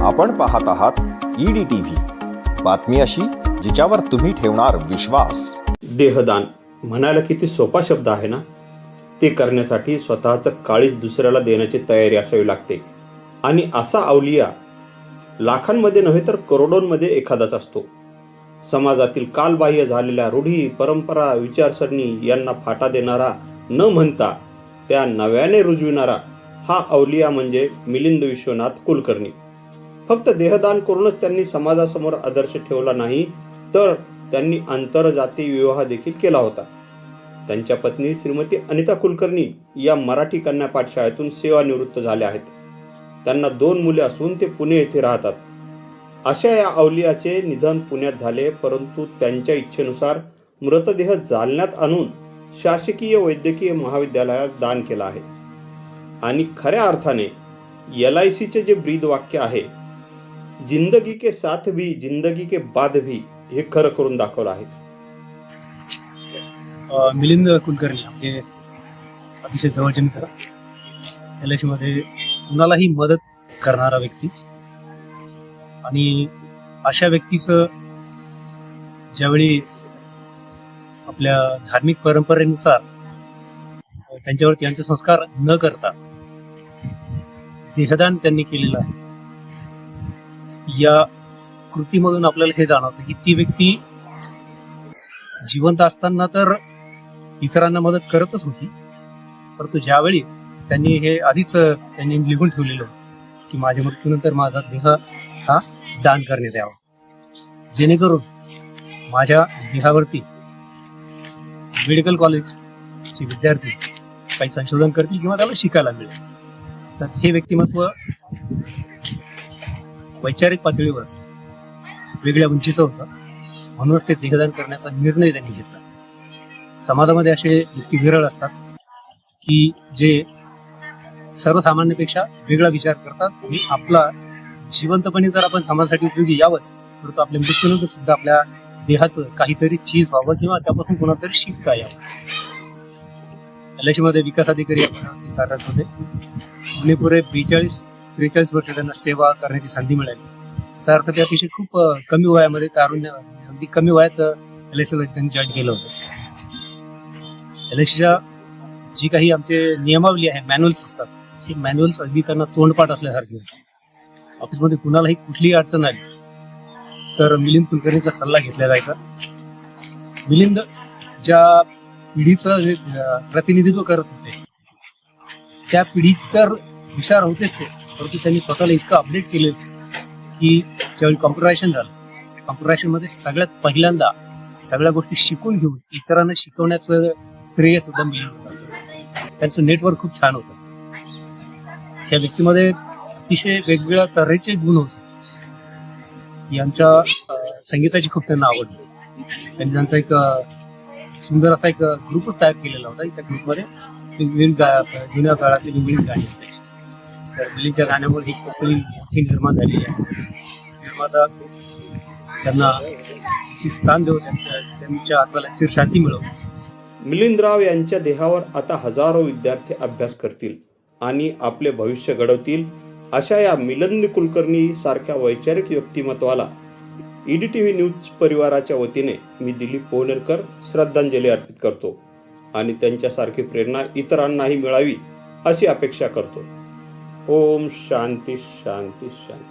आपण पाहत आहात EDTV, बातमी अशी जिच्यावर तुम्ही ठेवणार विश्वास. देहदान म्हणायला किती सोपा शब्द आहे ना. ते करण्यासाठी स्वतःचं काळीज दुसऱ्याला देण्याची तयारी असावी लागते. आणि असा अवलिया लाखांमध्ये नव्हे तर करोडोंमध्ये एखादाच असतो. समाजातील कालबाह्य झालेल्या रूढी, परंपरा, विचारसरणी यांना फाटा देणारा न म्हणता त्या नव्याने रुजविणारा हा अवलिया म्हणजे मिलिंद विश्वनाथ कुलकर्णी. फक्त देहदान करूनच त्यांनी समाजासमोर आदर्श ठेवला नाही, तर त्यांनी आंतरजातीय विवाह देखील केला होता. त्यांच्या पत्नी श्रीमती अनिता कुलकर्णी या मराठी कन्या पाठशाळेतून सेवानिवृत्त झाल्या आहेत. त्यांना 2 मुले असून ते पुणे येथे राहतात. अशा या अवलियाचे निधन पुण्यात झाले, परंतु त्यांच्या इच्छेनुसार मृतदेह जालन्यात आणून शासकीय वैद्यकीय महाविद्यालयात दान केला आहे. आणि खऱ्या अर्थाने LICचे जे ब्रीद वाक्य आहे, जिंदगी के साथ भी जिंदगी के बाद भी, हे खरं करून दाखवलं आहे. मिलिंद कुलकर्णी म्हणजे अतिशय जवळचे मित्र, LIC मध्ये कुणालाही मदत करणारा व्यक्ती. आणि अशा व्यक्तीचं ज्यावेळी आपल्या धार्मिक परंपरेनुसार त्यांच्यावरती अंत्यसंस्कार न करता देहदान त्यांनी केलेलं आहे, या कृतीमधून आपल्याला हे जाणवतं की ती व्यक्ती जिवंत असताना तर इतरांना मदत करतच होती, परंतु ज्यावेळी त्यांनी हे आधीच त्यांनी लिहून ठेवलेलं की माझ्या मृत्यूनंतर माझा देह हा दान करण्यात यावा, जेणेकरून माझ्या देहावरती मेडिकल कॉलेजचे विद्यार्थी काही संशोधन करतील किंवा त्याला शिकायला मिळेल. तर हे व्यक्तिमत्व वैचारिक पातळीवर वेगळ्या उंचीचं होतं, म्हणूनच ते देहदान करण्याचा निर्णय त्यांनी घेतला. समाजामध्ये असे व्यक्ती विरळ असतात की जे सर्वसामान्यपेक्षा वेगळा विचार करतात आणि आपला जिवंतपणे जर आपण समाजासाठी उपयोगी यावंच, परंतु आपल्या मृत्यूनंतर सुद्धा आपल्या देहाचं काहीतरी चीज व्हावं किंवा त्यापासून कोणातरी शिकता यावं. LIC मध्ये विकास अधिकारी कार्यरत होते. पुरे 42-43 वर्ष त्यांना सेवा करण्याची संधी मिळाली. याचा अर्थ ते अतिशय खूप कमी वयामध्ये, अगदी कमी वयात LIC ला त्यांनी जॉईन केलं होतं. LICच्या जी काही आमचे नियमावली आहे, मॅन्युअल्स असतात, हे मॅन्युअल्स अगदी त्यांना तोंडपाठ असल्यासारखे होते. ऑफिसमध्ये कुणालाही कुठलीही अडचण आली तर मिलिंद कुलकर्णीचा सल्ला घेतला जायचा. मिलिंद ज्या पिढीचं जे प्रतिनिधित्व करत होते, त्या पिढीत तर विचार होतेच ते, परंतु त्यांनी स्वतःला इतकं अपडेट केले की ज्यावेळी कॉम्प्युटरायझेशन झालं, कॉम्प्युटरायझेशनमध्ये सगळ्यात पहिल्यांदा सगळ्या गोष्टी शिकून घेऊन इतरांना शिकवण्याचं श्रेय सुद्धा मिलिंद होतं. त्यांचं नेटवर्क खूप छान होतं. या व्यक्तीमध्ये अतिशय वेगवेगळ्या तऱ्हेचे गुण होते. यांच्या संगीताची खूप त्यांना आवड होती. त्यांनी त्यांचा एक सुंदर असा एक ग्रुपच तयार केलेला होता. त्या ग्रुपमध्ये वेगवेगळी जुन्या काळातली वेगवेगळी गाणी असायची. तर मिलिंदच्या गाण्यामुळे ही कोकणी मोठी निर्माण झालेली आहे. निर्माता त्यांना स्थान देऊ, त्यांच्या आत्म्याला चिरशांती मिळवू. मिलिंदराव यांच्या देहावर आता हजारो विद्यार्थी अभ्यास करतील आणि आपले भविष्य घडवतील. अशा या मिलिंद कुलकर्णी सारख्या वैचारिक व्यक्तिमत्वाला EDTV न्यूज परिवाराच्या वतीने मी दिलीप पोहनेरकर श्रद्धांजली अर्पित करतो आणि त्यांच्यासारखी प्रेरणा इतरांनाही मिळावी अशी अपेक्षा करतो. ओम शांती शांती शांती.